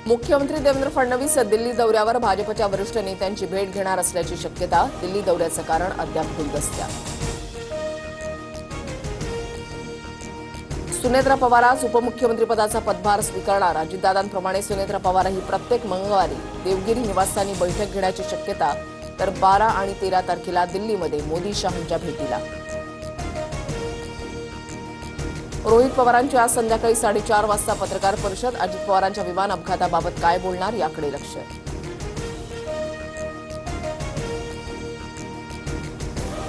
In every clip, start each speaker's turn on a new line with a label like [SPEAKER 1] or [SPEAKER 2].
[SPEAKER 1] मुख्यमंत्री देवेंद्र फडणवीस दिल्ली दौऱ्यावर भाजपच्या वरिष्ठ नेत्यांची भेट घेणार असल्याची शक्यता. दिल्ली दौऱ्याचं कारण अद्याप गुलदस्त्यात. सुनेत्रा पवार आज उपमुख्यमंत्रीपदाचा पदभार स्वीकारणार. अजितदादांप्रमाणे सुनेत्रा पवारही प्रत्येक मंगळवारी देवगिरी निवासस्थानी बैठक घेण्याची शक्यता. तर 12 आणि 13 तारखेला दिल्लीमध्ये मोदी शहांच्या भेटीला. रोहित पवारांची आज संध्याकाळी 4:30 वाजता पत्रकार परिषद. अजित पवारांच्या विमान अपघाताबाबत काय बोलणार याकडे लक्ष.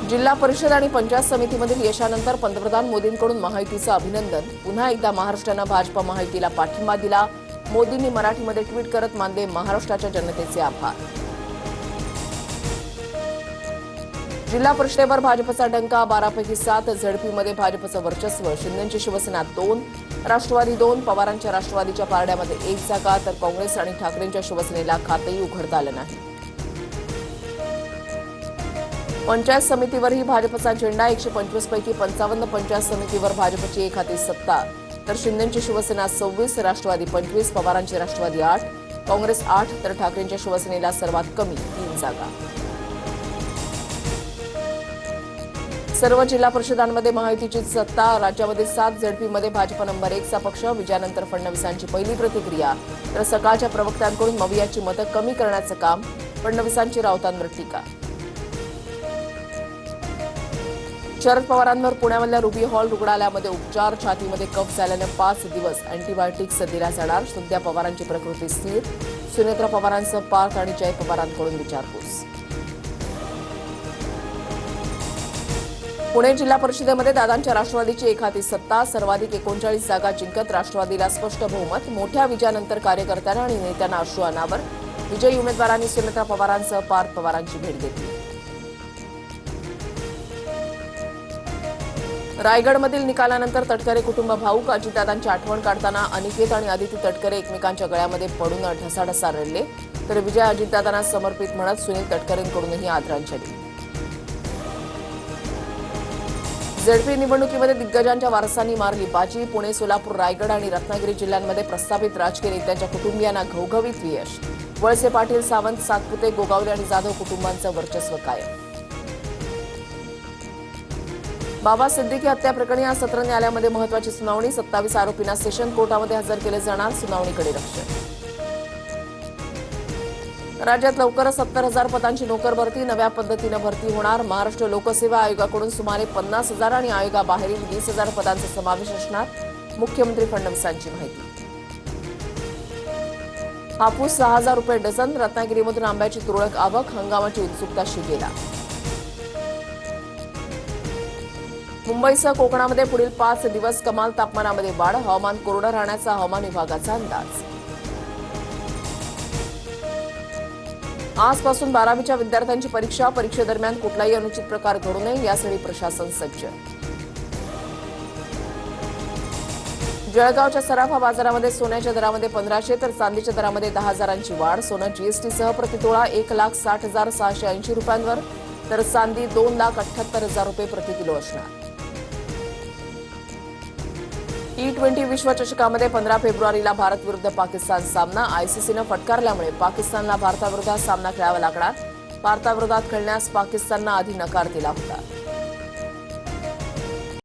[SPEAKER 1] जिल्हा परिषद आणि पंचायत समितीमधील यशानंतर पंतप्रधान मोदींकडून महायुतीचं अभिनंदन. पुन्हा एकदा महाराष्ट्रानं भाजप महायुतीला पाठिंबा दिला. मोदींनी मराठीमध्ये ट्विट करत मानले महाराष्ट्राच्या जनतेचे आभार. जिल्हा परिषदेवर भाजपचा डंका. 12 पैकी 7. झडपीमध्ये भाजपचं वर्चस्व. शिंदेची शिवसेना 2, राष्ट्रवादी 2. पवारांच्या राष्ट्रवादीच्या पारड्यामध्ये 1 जागा. तर काँग्रेस आणि ठाकरेंच्या शिवसेनेला खातंही उघडता आलं नाही. पंचायत समितीवरही भाजपचा झेंडा. 125 पैकी 55 पंचायत समितीवर भाजपची एक हाती सत्ता. तर शिंदेची शिवसेना 26, राष्ट्रवादी 25, पवारांची राष्ट्रवादी 8, काँग्रेस 8. तर ठाकरेंच्या शिवसेनेला सर्वात कमी 3 जागा. सर्व जिल्हा परिषदांमध्ये महायुतीची सत्ता. राज्यामध्ये 7. झडपीमध्ये भाजप नंबर 1 चा पक्ष. विजयानंतर फडणवीसांची पहिली प्रतिक्रिया. तर सकाळच्या प्रवक्त्यांकडून मवियाची मतं कमी करण्याचं काम. फडणवीसांची राऊतांवर टीका. शरद पवारांवर पुण्यामधल्या रुबी हॉल रुग्णालयामध्ये उपचार. छातीमध्ये कफ झाल्याने 5 दिवस अँटीबायोटिक्स दिल्या जाणार. सध्या पवारांची प्रकृती स्थिर. सुनेत्रा पवारांसह पार्थ आणि जय पवारांकडून विचारपूस. पुणे जिल्हा परिषदेमध्ये दादांच्या राष्ट्रवादीची एक हाती सत्ता. सर्वाधिक 39 जागा जिंकत राष्ट्रवादीला स्पष्ट बहुमत. मोठ्या विजयानंतर कार्यकर्त्यांना आणि नेत्यांना अश्रू अनावर. विजयी उमेदवारांनी सुनेत्रा पवारांसह पार्थ पवारांची भेट घेतली. रायगडमधील निकालानंतर तटकरे कुटुंब भाऊक. अजितदादांची आठवण काढताना अनिकेत आणि आदिती तटकरे एकमेकांच्या गळ्यामध्ये पडून ढसाढसा रडले. तर विजय अजितदादांना समर्पित म्हणत सुनील तटकरेंकडूनही आदरांजली. झडपी निवडणुकीमध्ये दिग्गजांच्या वारसांनी मारली बाजी. पुणे, सोलापूर, रायगड आणि रत्नागिरी जिल्ह्यांमध्ये प्रस्थापित राजकीय नेत्यांच्या कुटुंबियांना घवघवीत यश. वळसे पाटील, सावंत, सातपुते, गोगावले आणि जाधव कुटुंबांचं वर्चस्व कायम. बाबा सिद्दीकी हत्या प्रकरणी आज सत्र न्यायालयामध्ये महत्वाची सुनावणी. 27 आरोपींना सेशन कोर्टामध्ये हजर केले जाणार. सुनावणीकडे लक्ष. राज्यात लवकरच 70,000 पदांची नोकर भरती. नव्या पद्धतीनं भरती होणार. महाराष्ट्र लोकसेवा आयोगाकडून सुमारे 50,000 आणि आयोगाबाहेरील 20,000 पदांचा समावेश असणार. मुख्यमंत्री फडणवीसांची माहिती. हापूस 6,000 रुपये डझन. रत्नागिरीमधून आंब्याची तुरळक आवक. हंगामाची उत्सुकता शिगेला. मुंबईसह कोकणामध्ये पुढील 5 दिवस कमाल तापमानामध्ये वाढ. हवामान कोरडं राहण्याचा हवामान विभागाचा अंदाज. आजपासून 12वीच्या विद्यार्थ्यांची परीक्षा. परीक्षेदरम्यान कुठलाही अनुचित प्रकार घडू नये यासाठी प्रशासन सज्ज. जळगावच्या सराफा बाजारामध्ये सोन्याच्या दरामध्ये 1,500 तर चांदीच्या दरामध्ये 10,000ची वाढ. सोनं जीएसटीसह प्रतितोळा 1,60,680 रुपयांवर. तर चांदी 2,78,000 रुपये प्रति किलो असणार. T20 विश्वचषकामध्ये 15 फेब्रुवारीला भारत विरुद्ध पाकिस्तान सामना. आयसीसीनं फटकारल्यामुळे पाकिस्तानला भारताविरोधात सामना खेळावा लागणार. भारताविरोधात खेळण्यास पाकिस्ताननं आधी नकार दिला होता.